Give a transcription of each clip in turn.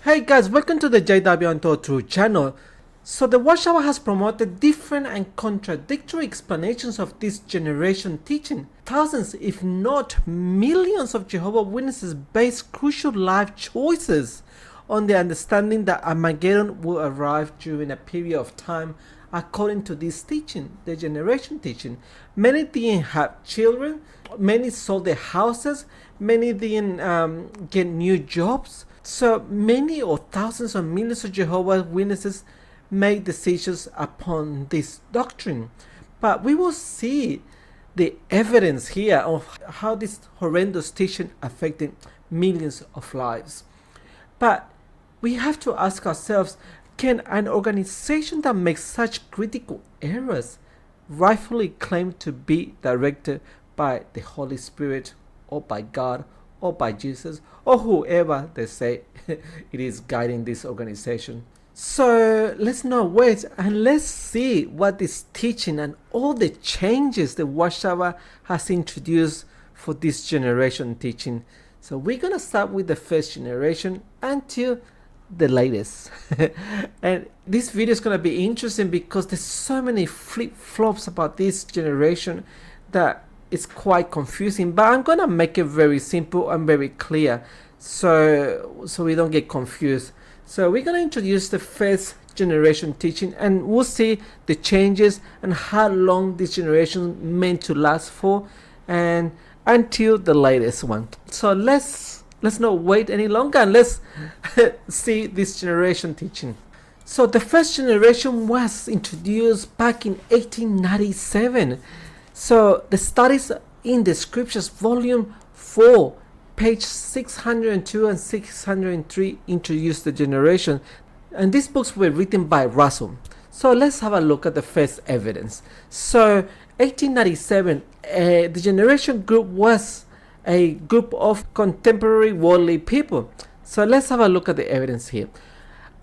Hey guys, welcome to the JW Untold Truth channel. So the Watchtower has promoted different and contradictory explanations of this generation teaching. Thousands, if not millions of Jehovah's Witnesses base crucial life choices on the understanding that Armageddon will arrive during a period of time according to this teaching, the generation teaching. Many didn't have children, many sold their houses, many didn't get new jobs. So many or thousands or millions of Jehovah's Witnesses make decisions upon this doctrine. But we will see the evidence here of how this horrendous teaching affected millions of lives. But we have to ask ourselves, can an organization that makes such critical errors rightfully claim to be directed by the Holy Spirit or by God or by Jesus or whoever they say it is guiding this organization? So let's not wait and let's see what this teaching and all the changes the Watchtower has introduced for this generation teaching. So we're gonna start with the first generation until the latest. And this video is gonna be interesting because there's so many flip-flops about this generation that it's quite confusing, but I'm gonna make it very simple and very clear so we don't get confused. So we're gonna introduce the first generation teaching and we'll see the changes and how long this generation meant to last for and until the latest one. So let's not wait any longer and let's see this generation teaching. So the first generation was introduced back in 1897. So the Studies in the Scriptures, volume 4, page 602 and 603 introduced the generation. And these books were written by Russell. So let's have a look at the first evidence. So 1897, the generation group was a group of contemporary worldly people. So let's have a look at the evidence here.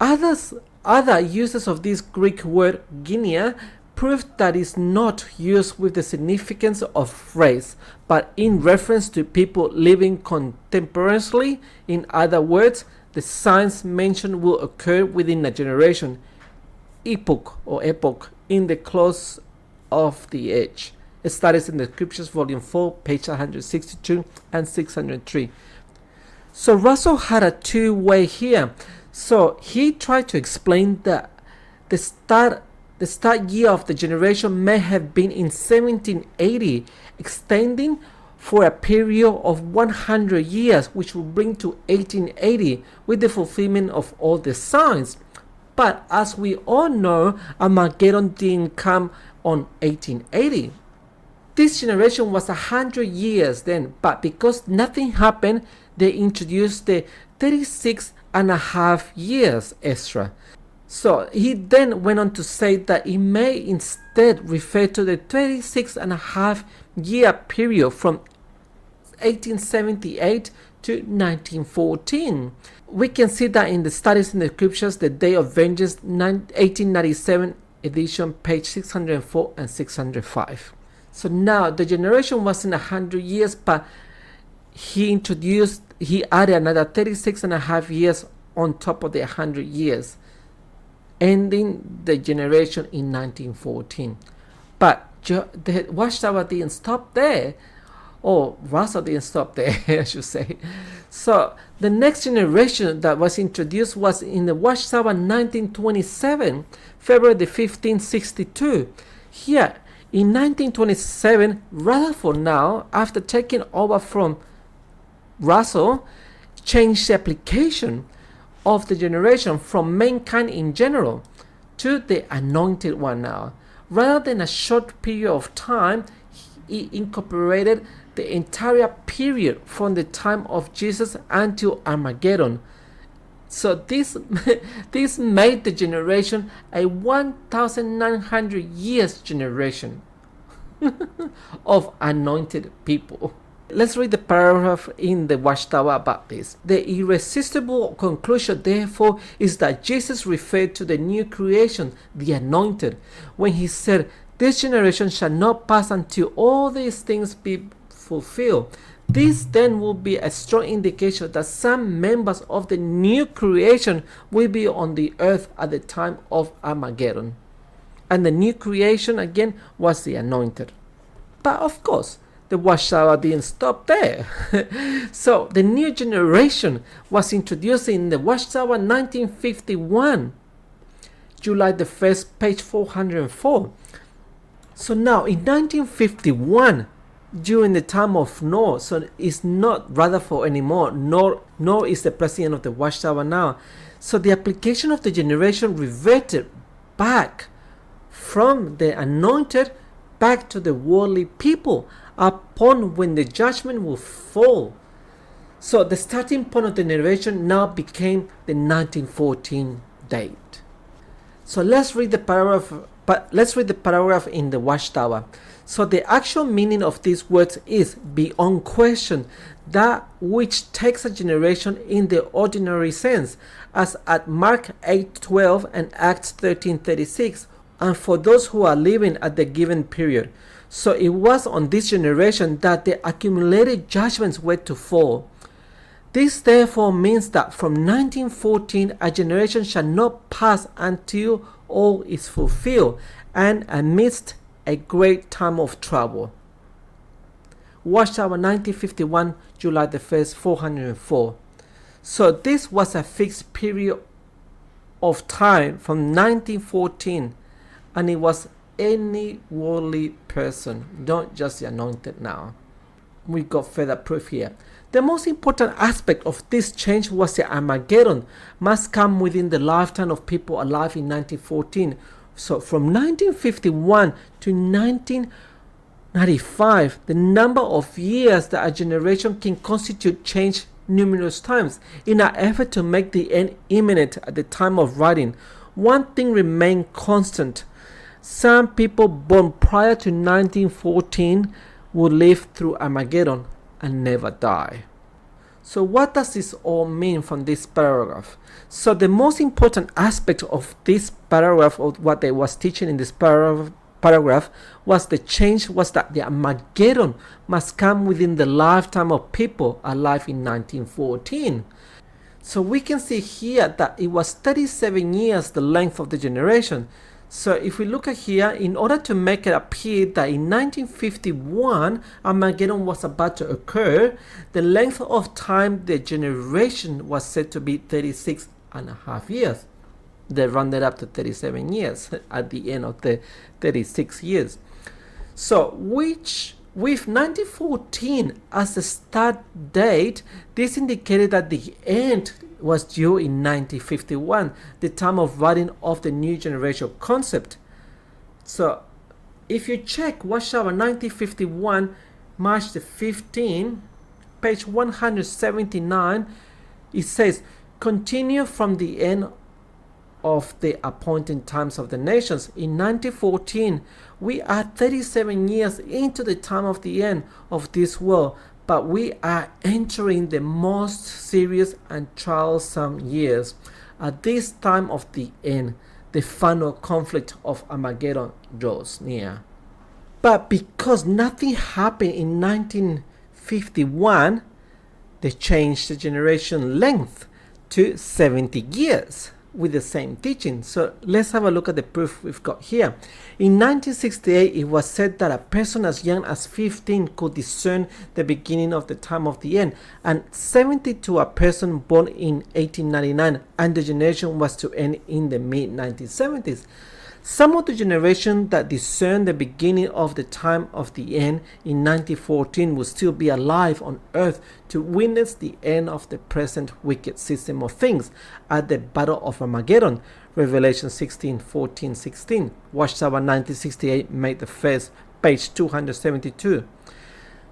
Other uses of this Greek word guinea proved that it's not used with the significance of race, but in reference to people living contemporaneously. In other words, the signs mentioned will occur within a generation, epoch in the close of the age. Studies in the Scriptures, volume 4, page 162 and 603. So Russell had a two-way here. So he tried to explain that the start year of the generation may have been in 1780, extending for a period of 100 years, which will bring to 1880 with the fulfillment of all the signs. But as we all know, Armageddon didn't come on 1880. This generation was 100 years then, but because nothing happened, they introduced the 36 and a half years extra. So he then went on to say that it may instead refer to the 36 and a half year period from 1878 to 1914. We can see that in the Studies in the Scriptures, the Day of Vengeance, 1897 edition, page 604 and 605. So now the generation wasn't 100 years, but he added another 36 and a half years on top of the 100 years, ending the generation in 1914. But the Watchtower didn't stop there, or Russell didn't stop there, I should say. So the next generation that was introduced was in the Watchtower 1927, February the 1562. Here in 1927, Rutherford now, after taking over from Russell, changed the application of the generation from mankind in general to the anointed one now. Rather than a short period of time, he incorporated the entire period from the time of Jesus until Armageddon. So this made the generation a 1,900 years generation of anointed people. Let's read the paragraph in the Watchtower about this. The irresistible conclusion, therefore, is that Jesus referred to the new creation, the anointed, when he said, "This generation shall not pass until all these things be fulfilled. This then will be a strong indication that some members of the new creation will be on the earth at the time of Armageddon. And the new creation again was the anointed. But of course, the watchtower didn't stop there. So the new generation was introduced in the watchtower 1951, July the 1st, page 404. So now in 1951, during the time of Noah, so it's not Rutherford anymore, nor is the president of the watchtower now. So the application of the generation reverted back from the anointed back to the worldly people upon when the judgment will fall. So the starting point of the generation now became the 1914 date. So let's read the paragraph in the watchtower. So the actual meaning of these words is, beyond question, that which takes a generation in the ordinary sense, as at Mark 8:12 and Acts 13:36, and for those who are living at the given period. So it was on this generation that the accumulated judgments were to fall. This therefore means that from 1914 a generation shall not pass until all is fulfilled, and amidst a great time of trouble. Watchtower 1951, July the 1st, 404. So this was a fixed period of time from 1914, and it was any worldly person, not just the anointed now. We got further proof here. The most important aspect of this change was the Armageddon must come within the lifetime of people alive in 1914. So from 1951 to 1995, the number of years that a generation can constitute changed numerous times. In an effort to make the end imminent at the time of writing, one thing remained constant. Some people born prior to 1914 would live through Armageddon and never die. So what does this all mean from this paragraph? So the most important aspect of this paragraph, of what they was teaching in this paragraph, was the change was that the Armageddon must come within the lifetime of people alive in 1914. So we can see here that it was 37 years the length of the generation. So if we look at here, in order to make it appear that in 1951 Armageddon was about to occur, the length of time the generation was said to be 36 and a half years. They rounded up to 37 years at the end of the 36 years. So with 1914 as the start date, this indicated that the end was due in 1951, the time of writing of the new generation concept. So if you check Watchtower 1951, March the 15th, page 179, it says, continue from the end of the appointed times of the nations. In 1914, we are 37 years into the time of the end of this world, but we are entering the most serious and troublesome years. At this time of the end, the final conflict of Armageddon draws near. But because nothing happened in 1951, they changed the generation length to 70 years with the same teaching. So let's have a look at the proof we've got here. In 1968, it was said that a person as young as 15 could discern the beginning of the time of the end, and 70 to a person born in 1899, and the generation was to end in the mid-1970s. Some of the generation that discerned the beginning of the time of the end in 1914 will still be alive on earth to witness the end of the present wicked system of things at the Battle of Armageddon. Revelation 16:14-16. Watchtower 1968, May the 1st, page 272.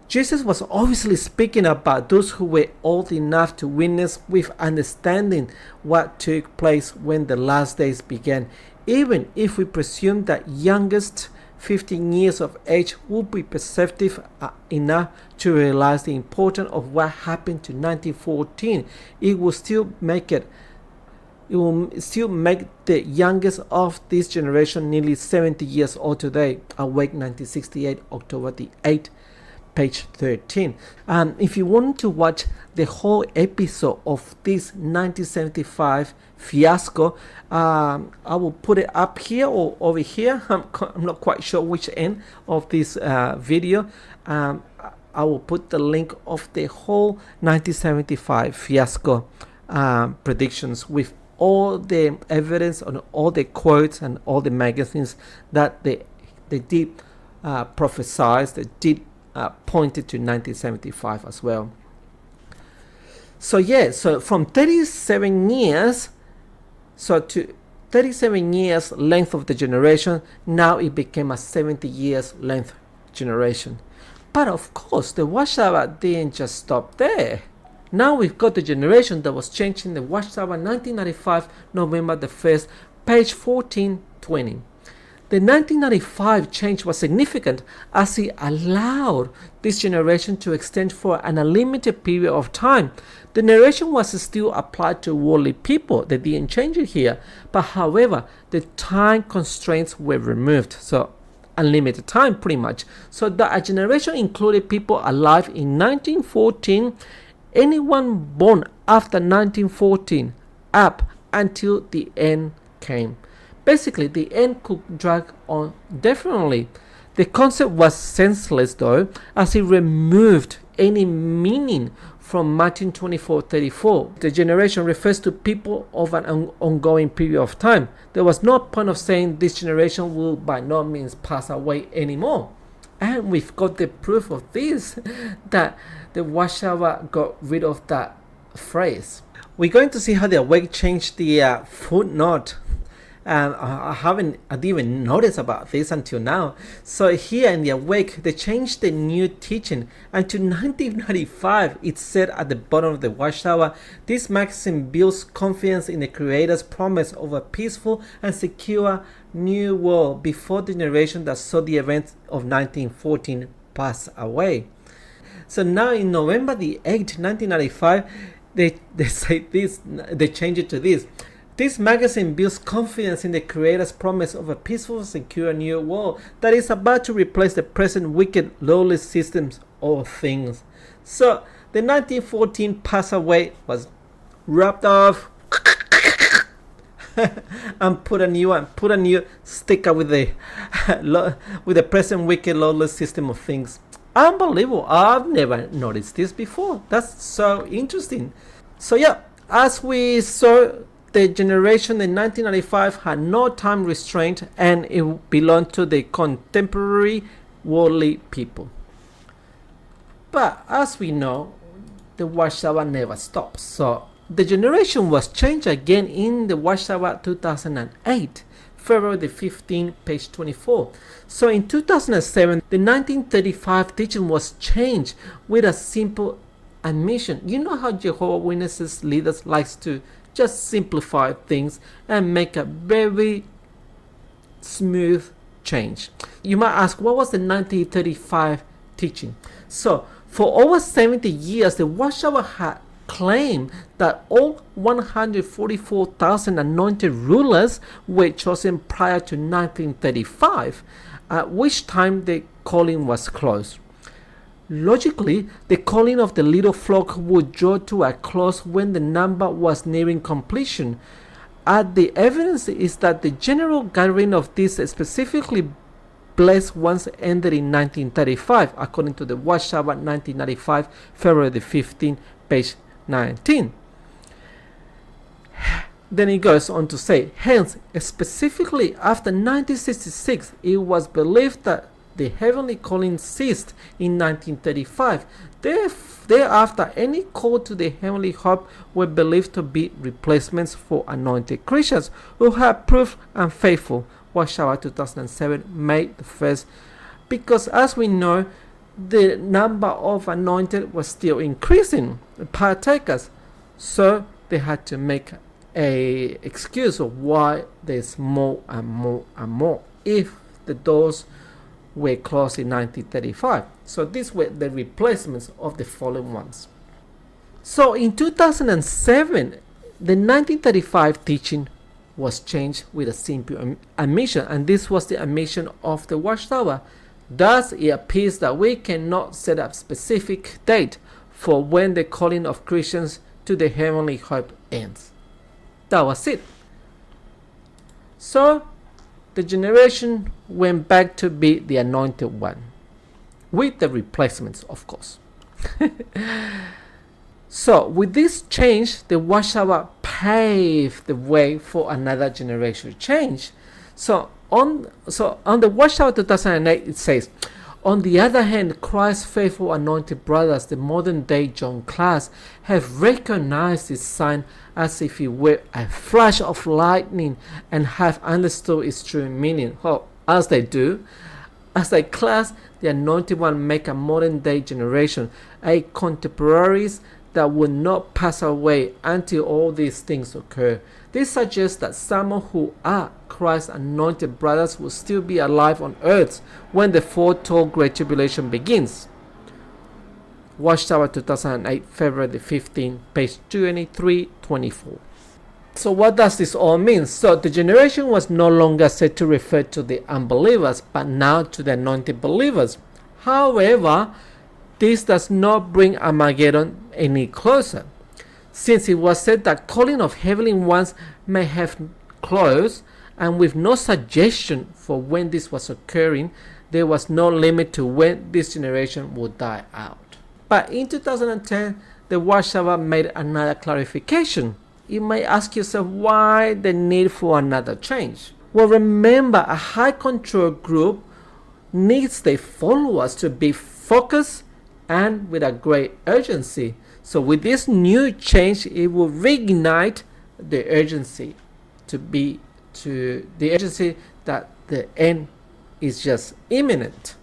Jesus was obviously speaking about those who were old enough to witness with understanding what took place when the last days began, even if we presume that youngest 15 years of age would be perceptive enough to realize the importance of what happened to 1914. It will still make the youngest of this generation nearly 70 years old today. Awake 1968, October the 8th, page 13. If you want to watch the whole episode of this 1975 fiasco, I will put it up here or over here. I'm not quite sure which end of this video. I will put the link of the whole 1975 fiasco predictions with all the evidence on all the quotes and all the magazines that they did prophesize, they did pointed to 1975 as well. So yeah, so from 37 years, so to 37 years length of the generation, now it became a 70 years length generation. But of course, the watchtower didn't just stop there. Now we've got the generation that was changed in the watchtower 1995, November the 1st, page 1420. The 1995 change was significant as it allowed this generation to extend for an unlimited period of time. The narration was still applied to worldly people. They didn't change it here. But however, the time constraints were removed. So unlimited time pretty much. So that a generation included people alive in 1914, anyone born after 1914 up until the end came. Basically, the end could drag on definitely. The concept was senseless though, as it removed any meaning from Matthew 24:34. The generation refers to people of an ongoing period of time. There was no point of saying this generation will by no means pass away anymore. And we've got the proof of this, that the watchtower got rid of that phrase. We're going to see how the Awake changed the footnote. I didn't even notice about this until now. So here in the Awake, they changed the new teaching, and to 1995, it said at the bottom of the watchtower, this magazine builds confidence in the Creator's promise of a peaceful and secure new world before the generation that saw the events of 1914 pass away. So now in November the 8th, 1995, they say this, they change it to this. This magazine builds confidence in the Creator's promise of a peaceful, secure new world that is about to replace the present wicked, lowly systems of things. So the 1914 pass away was rubbed off and put a new sticker with the present wicked, lowly system of things. Unbelievable. I've never noticed this before. That's so interesting. So yeah, as we saw, the generation in 1995 had no time restraint, and it belonged to the contemporary worldly people. But as we know, the watchtower never stops. So the generation was changed again in the watchtower 2008, February the 15th, page 24. So in 2007, the 1935 teaching was changed with a simple admission. You know how Jehovah Witnesses leaders likes to just simplify things and make a very smooth change. You might ask, what was the 1935 teaching? So for over 70 years, the watchtower had claimed that all 144,000 anointed rulers were chosen prior to 1935, at which time the calling was closed. Logically, the calling of the little flock would draw to a close when the number was nearing completion. The evidence is that the general gathering of these specifically blessed ones ended in 1935, according to the Watchtower 1995, February the 15th, page 19. Then it goes on to say, hence, specifically after 1966, it was believed that the heavenly calling ceased in 1935. Thereafter, any call to the heavenly hope were believed to be replacements for anointed Christians who had proved unfaithful. Watchtower 2007, May the 1st. Because as we know, the number of anointed was still increasing, partakers. So they had to make a excuse of why there's more and more and more if the doors were closed in 1935. So these were the replacements of the fallen ones. So in 2007, the 1935 teaching was changed with a simple admission, and this was the admission of the watchtower Thus, it appears that we cannot set a specific date for when the calling of Christians to the heavenly hope ends. That was it. So, the generation went back to be the anointed one, with the replacements, of course. So, with this change, the watchtower paved the way for another generation change. So on the Watchtower 2008, it says, on the other hand, Christ's faithful anointed brothers, the modern day John class, have recognized this sign as if it were a flash of lightning and have understood its true meaning. As they do, as a class, the anointed one make a modern day generation, a contemporaries that will not pass away until all these things occur. This suggests that some who are Christ's anointed brothers will still be alive on earth when the foretold Great Tribulation begins. Watchtower 2008, February 15, page 23-24. So what does this all mean? So the generation was no longer said to refer to the unbelievers, but now to the anointed believers. However, this does not bring Armageddon any closer, since it was said that calling of heavenly ones may have closed, and with no suggestion for when this was occurring, there was no limit to when this generation would die out. But in 2010, the Watchtower made another clarification. You may ask yourself why the need for another change. Well, remember, a high control group needs their followers to be focused and with a great urgency. So with this new change, it will reignite the urgency that the end is just imminent.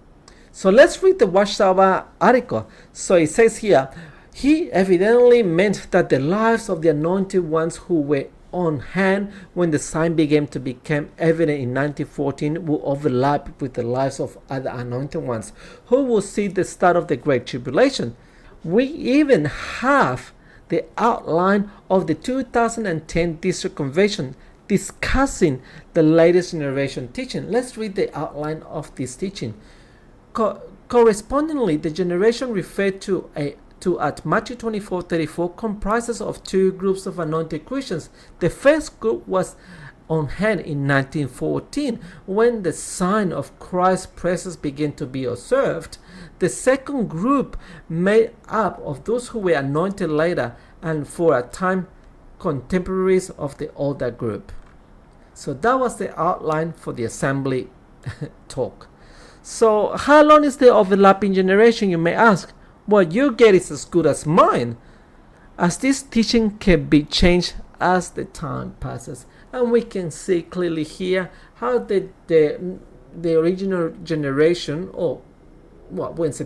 So let's read the Watchtower article. So it says here, he evidently meant that the lives of the anointed ones who were on hand when the sign began to become evident in 1914 will overlap with the lives of other anointed ones who will see the start of the Great Tribulation. We even have the outline of the 2010 District Convention discussing the latest generation teaching. Let's read the outline of this teaching. Correspondingly, the generation referred to at Matthew 24:34 comprises of two groups of anointed Christians. The first group was on hand in 1914 when the sign of Christ's presence began to be observed. The second group made up of those who were anointed later and for a time contemporaries of the older group. So that was the outline for the assembly talk. So how long is the overlapping generation, you may ask? What you get is as good as mine, as this teaching can be changed as the time passes. And we can see clearly here how the original generation, or well, I wouldn't say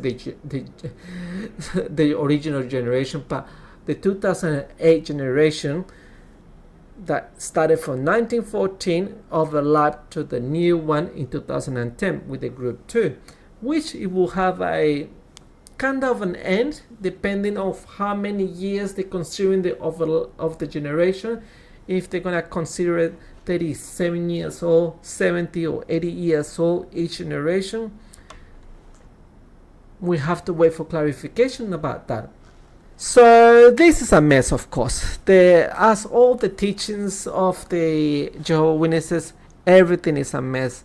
the original generation, but the 2008 generation that started from 1914 overlapped to the new one in 2010 with the group 2, which it will have a kind of an end depending on how many years they considering the of the generation. If they're gonna consider it 37 years old, 70 or 80 years old each generation, we have to wait for clarification about that. So this is a mess, of course. As all the teachings of the Jehovah's Witnesses, everything is a mess.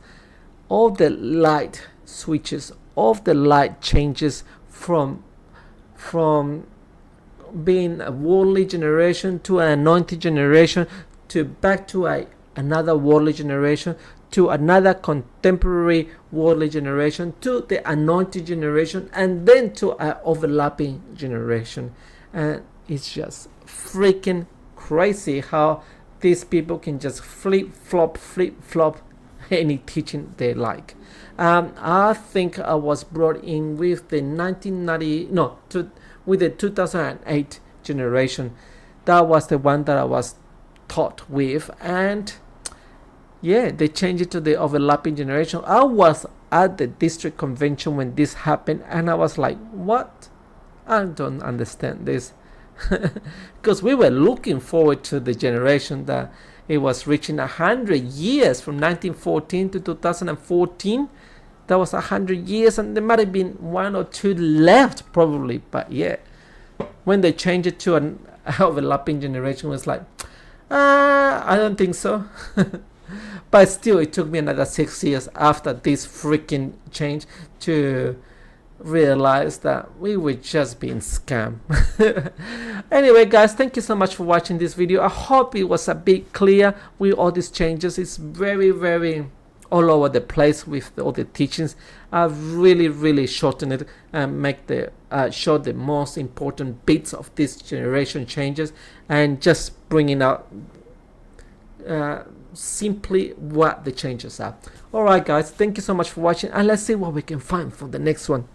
All the light switches, all the light changes from being a worldly generation to an anointed generation, to back to another worldly generation, to another contemporary worldly generation, to the anointed generation, and then to an overlapping generation. And it's just freaking crazy how these people can just flip flop any teaching they like. I think I was brought in with the 2008 generation. That was the one that I was taught with, and yeah, they changed it to the overlapping generation. I was at the district convention when this happened, and I was like, what? I don't understand this. Because we were looking forward to the generation that it was reaching 100 years from 1914 to 2014. There was 100 years, and there might have been 1 or 2 left, probably. But yeah, when they changed it to an overlapping generation, it was like, I don't think so. But still, it took me another 6 years after this freaking change to realize that we were just being scammed. Anyway, guys, thank you so much for watching this video. I hope it was a bit clear with all these changes. It's very, very all over the place with all the teachings. I've really shortened it and make the show the most important bits of this generation changes, and just bringing out simply what the changes are. Alright guys, thank you so much for watching, and let's see what we can find for the next one.